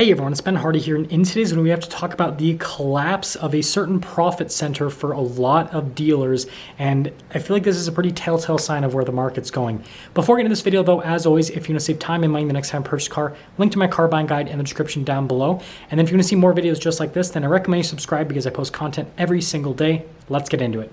Hey everyone, it's Ben Hardy here, and in today's video we have to talk about the collapse of a certain profit center for a lot of dealers, and I feel like this is a pretty telltale sign of where the market's going. Before getting into this video though, as always, if you want to save time and money the next time you purchase a car, link to my car buying guide in the description down below. And then if you want to see more videos just like this, then I recommend you subscribe because I post content every single day. Let's get into it.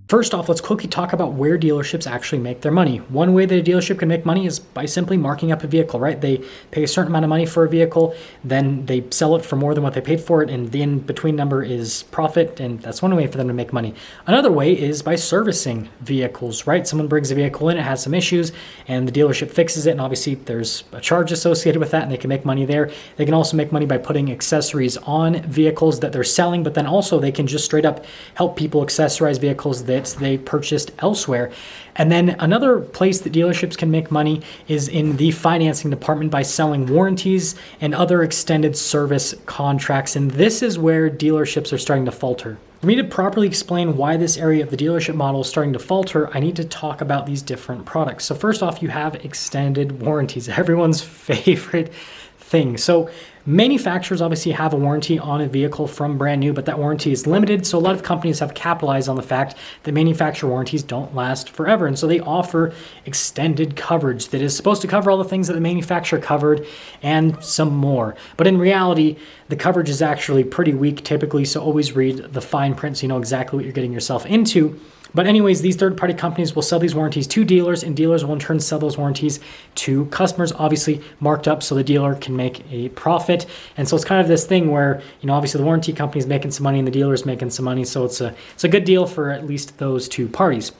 First off, let's quickly talk about where dealerships actually make their money. One way that a dealership can make money is by simply marking up a vehicle, right? They pay a certain amount of money for a vehicle, then they sell it for more than what they paid for it, and the in-between number is profit, and that's one way for them to make money. Another way is by servicing vehicles, right? Someone brings a vehicle in, it has some issues, and the dealership fixes it, and obviously there's a charge associated with that, and they can make money there. They can also make money by putting accessories on vehicles that they're selling, but then also they can just straight up help people accessorize vehicles that they purchased elsewhere. And then another place that dealerships can make money is in the financing department by selling warranties and other extended service contracts. And this is where dealerships are starting to falter. For me to properly explain why this area of the dealership model is starting to falter, I need to talk about these different products. So first off, you have extended warranties, everyone's favorite thing. So manufacturers obviously have a warranty on a vehicle from brand new, but that warranty is limited. So a lot of companies have capitalized on the fact that manufacturer warranties don't last forever. And so they offer extended coverage that is supposed to cover all the things that the manufacturer covered and some more. But in reality, the coverage is actually pretty weak typically. So always read the fine print so you know exactly what you're getting yourself into. But anyways, these third-party companies will sell these warranties to dealers, and dealers will in turn sell those warranties to customers, obviously marked up so the dealer can make a profit. And so it's kind of this thing where, you know, obviously the warranty company is making some money and the dealer is making some money. So it's a good deal for at least those two parties.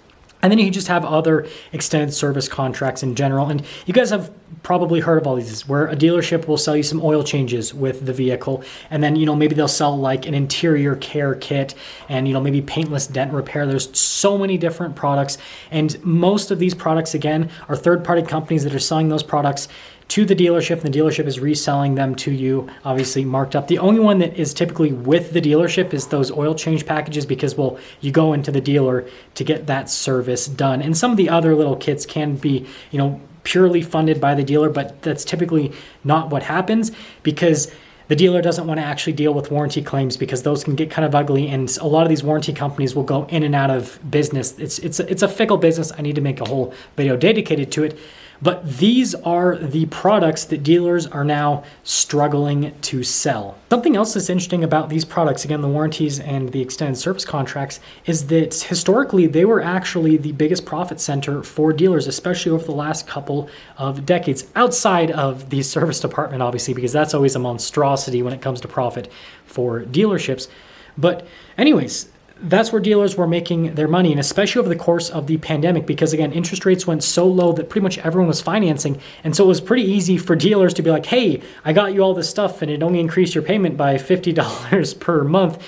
And then you just have other extended service contracts in general. And you guys have probably heard of all these, where a dealership will sell you some oil changes with the vehicle. And then, you know, maybe they'll sell like an interior care kit and, you know, maybe paintless dent repair. There's so many different products. And most of these products, again, are third-party companies that are selling those products to the dealership, and the dealership is reselling them to you, obviously marked up. The only one that is typically with the dealership is those oil change packages because, well, you go into the dealer to get that service done. And some of the other little kits can be, you know, purely funded by the dealer, but that's typically not what happens because the dealer doesn't want to actually deal with warranty claims because those can get kind of ugly, and a lot of these warranty companies will go in and out of business. It's a fickle business. I need to make a whole video dedicated to it. But these are the products that dealers are now struggling to sell. Something else that's interesting about these products, again, the warranties and the extended service contracts, is that historically they were actually the biggest profit center for dealers, especially over the last couple of decades, outside of the service department, obviously, because that's always a monstrosity when it comes to profit for dealerships. But anyways, that's where dealers were making their money, and especially over the course of the pandemic, because again, interest rates went so low that pretty much everyone was financing. And so it was pretty easy for dealers to be like, hey, I got you all this stuff and it only increased your payment by $50 per month.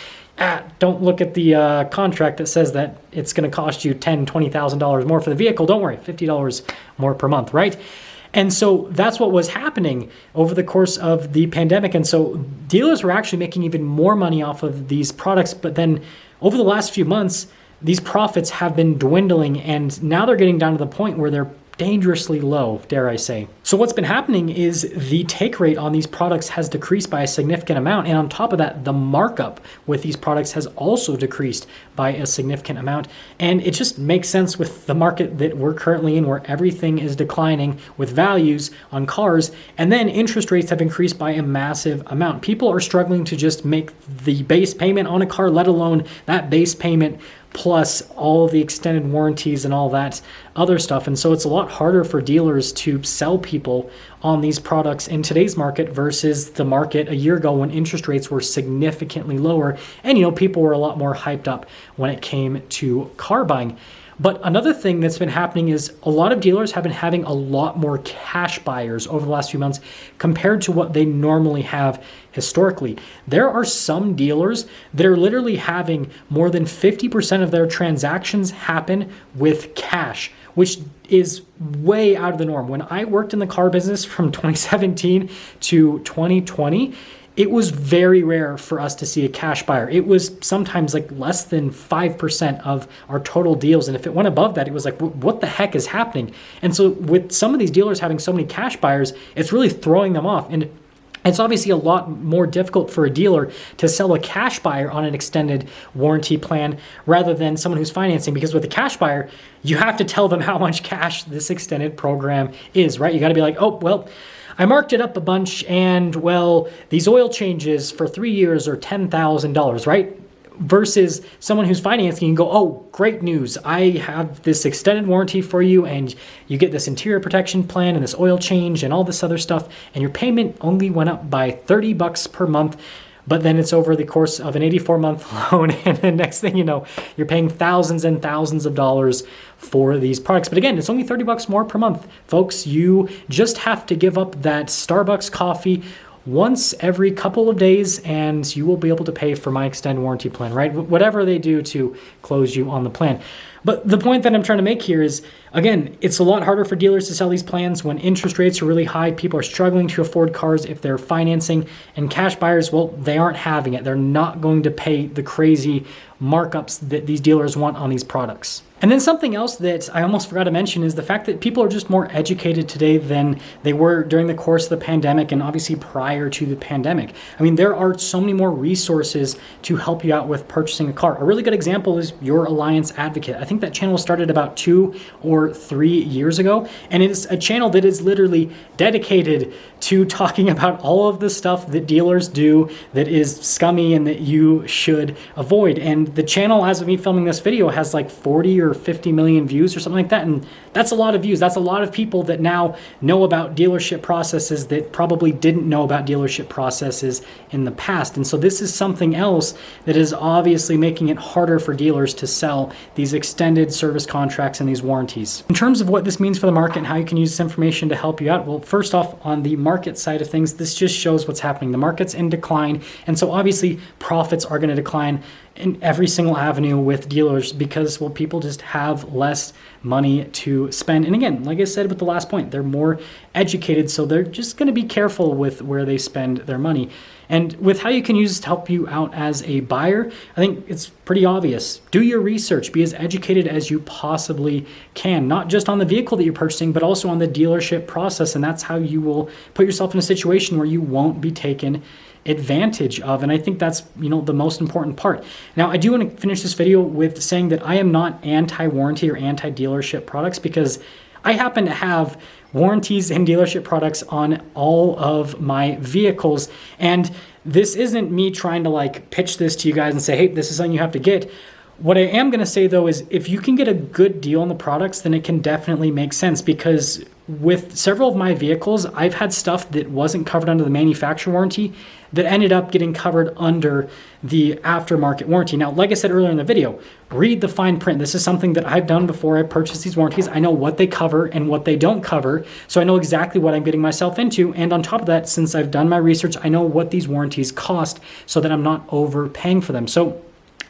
Don't look at the contract that says that it's going to cost you $10,000, $20,000 more for the vehicle. Don't worry, $50 more per month, right? And so that's what was happening over the course of the pandemic. And so dealers were actually making even more money off of these products. But then over the last few months, these profits have been dwindling, and now they're getting down to the point where they're dangerously low, dare I say. So what's been happening is the take rate on these products has decreased by a significant amount. And on top of that, the markup with these products has also decreased by a significant amount. And it just makes sense with the market that we're currently in, where everything is declining with values on cars. And then interest rates have increased by a massive amount. People are struggling to just make the base payment on a car, let alone that base payment plus all the extended warranties and all that other stuff. And so it's a lot harder for dealers to sell people on these products in today's market versus the market a year ago when interest rates were significantly lower. And, you know, people were a lot more hyped up when it came to car buying. But another thing that's been happening is a lot of dealers have been having a lot more cash buyers over the last few months compared to what they normally have historically. There are some dealers that are literally having more than 50% of their transactions happen with cash, which is way out of the norm. When I worked in the car business from 2017 to 2020, it was very rare for us to see a cash buyer. It was sometimes like less than 5% of our total deals. And if it went above that, it was like, what the heck is happening? And so with some of these dealers having so many cash buyers, it's really throwing them off. And it's obviously a lot more difficult for a dealer to sell a cash buyer on an extended warranty plan rather than someone who's financing, because with a cash buyer, you have to tell them how much cash this extended program is, right? You got to be like, oh, well, I marked it up a bunch and, well, these oil changes for 3 years are $10,000, right? Versus someone who's financing, you can go, oh, great news. I have this extended warranty for you and you get this interior protection plan and this oil change and all this other stuff. And your payment only went up by $30 per month. But then it's over the course of an 84-month loan. And the next thing you know, you're paying thousands and thousands of dollars for these products. But again, it's only $30 more per month. Folks, you just have to give up that Starbucks coffee once every couple of days and you will be able to pay for my extended warranty plan, right? Whatever they do to close you on the plan. But the point that I'm trying to make here is, again, it's a lot harder for dealers to sell these plans when interest rates are really high. People are struggling to afford cars if they're financing, and cash buyers, well, they aren't having it. They're not going to pay the crazy markups that these dealers want on these products. And then something else that I almost forgot to mention is the fact that people are just more educated today than they were during the course of the pandemic and obviously prior to the pandemic. I mean, there are so many more resources to help you out with purchasing a car. A really good example is Your Alliance Advocate. I think that channel started about 2 or 3 years ago, and it's a channel that is literally dedicated to talking about all of the stuff that dealers do that is scummy and that you should avoid. And the channel, as of me filming this video, has like 40 or 50 million views or something like that. And that's a lot of views. That's a lot of people that now know about dealership processes that probably didn't know about dealership processes in the past. And so this is something else that is obviously making it harder for dealers to sell these extended service contracts and these warranties. In terms of what this means for the market and how you can use this information to help you out, well, first off, on the market side of things, this just shows what's happening. The market's in decline. And so obviously profits are going to decline in every single avenue with dealers because, well, people just have less money to spend. And again, like I said with the last point, they're more educated, so they're just going to be careful with where they spend their money. And with how you can use this to help you out as a buyer, I think it's pretty obvious. Do your research. Be as educated as you possibly can, not just on the vehicle that you're purchasing, but also on the dealership process. And that's how you will put yourself in a situation where you won't be taken advantage of. And I think that's, the most important part. Now, I do want to finish this video with saying that I am not anti-warranty or anti-dealership products, because I happen to have warranties and dealership products on all of my vehicles. And this isn't me trying to pitch this to you guys and say, hey, this is something you have to get. What I am going to say though is if you can get a good deal on the products, then it can definitely make sense, because with several of my vehicles, I've had stuff that wasn't covered under the manufacturer warranty that ended up getting covered under the aftermarket warranty. Now, like I said earlier in the video, read the fine print. This is something that I've done before I purchased these warranties. I know what they cover and what they don't cover, so I know exactly what I'm getting myself into. And on top of that, since I've done my research, I know what these warranties cost so that I'm not overpaying for them. So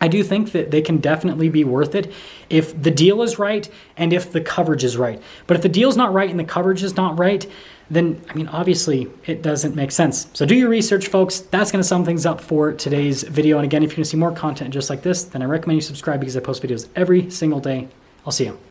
I do think that they can definitely be worth it if the deal is right and if the coverage is right. But if the deal's not right and the coverage is not right, then, obviously it doesn't make sense. So do your research, folks. That's going to sum things up for today's video. And again, if you want to see more content just like this, then I recommend you subscribe, because I post videos every single day. I'll see you.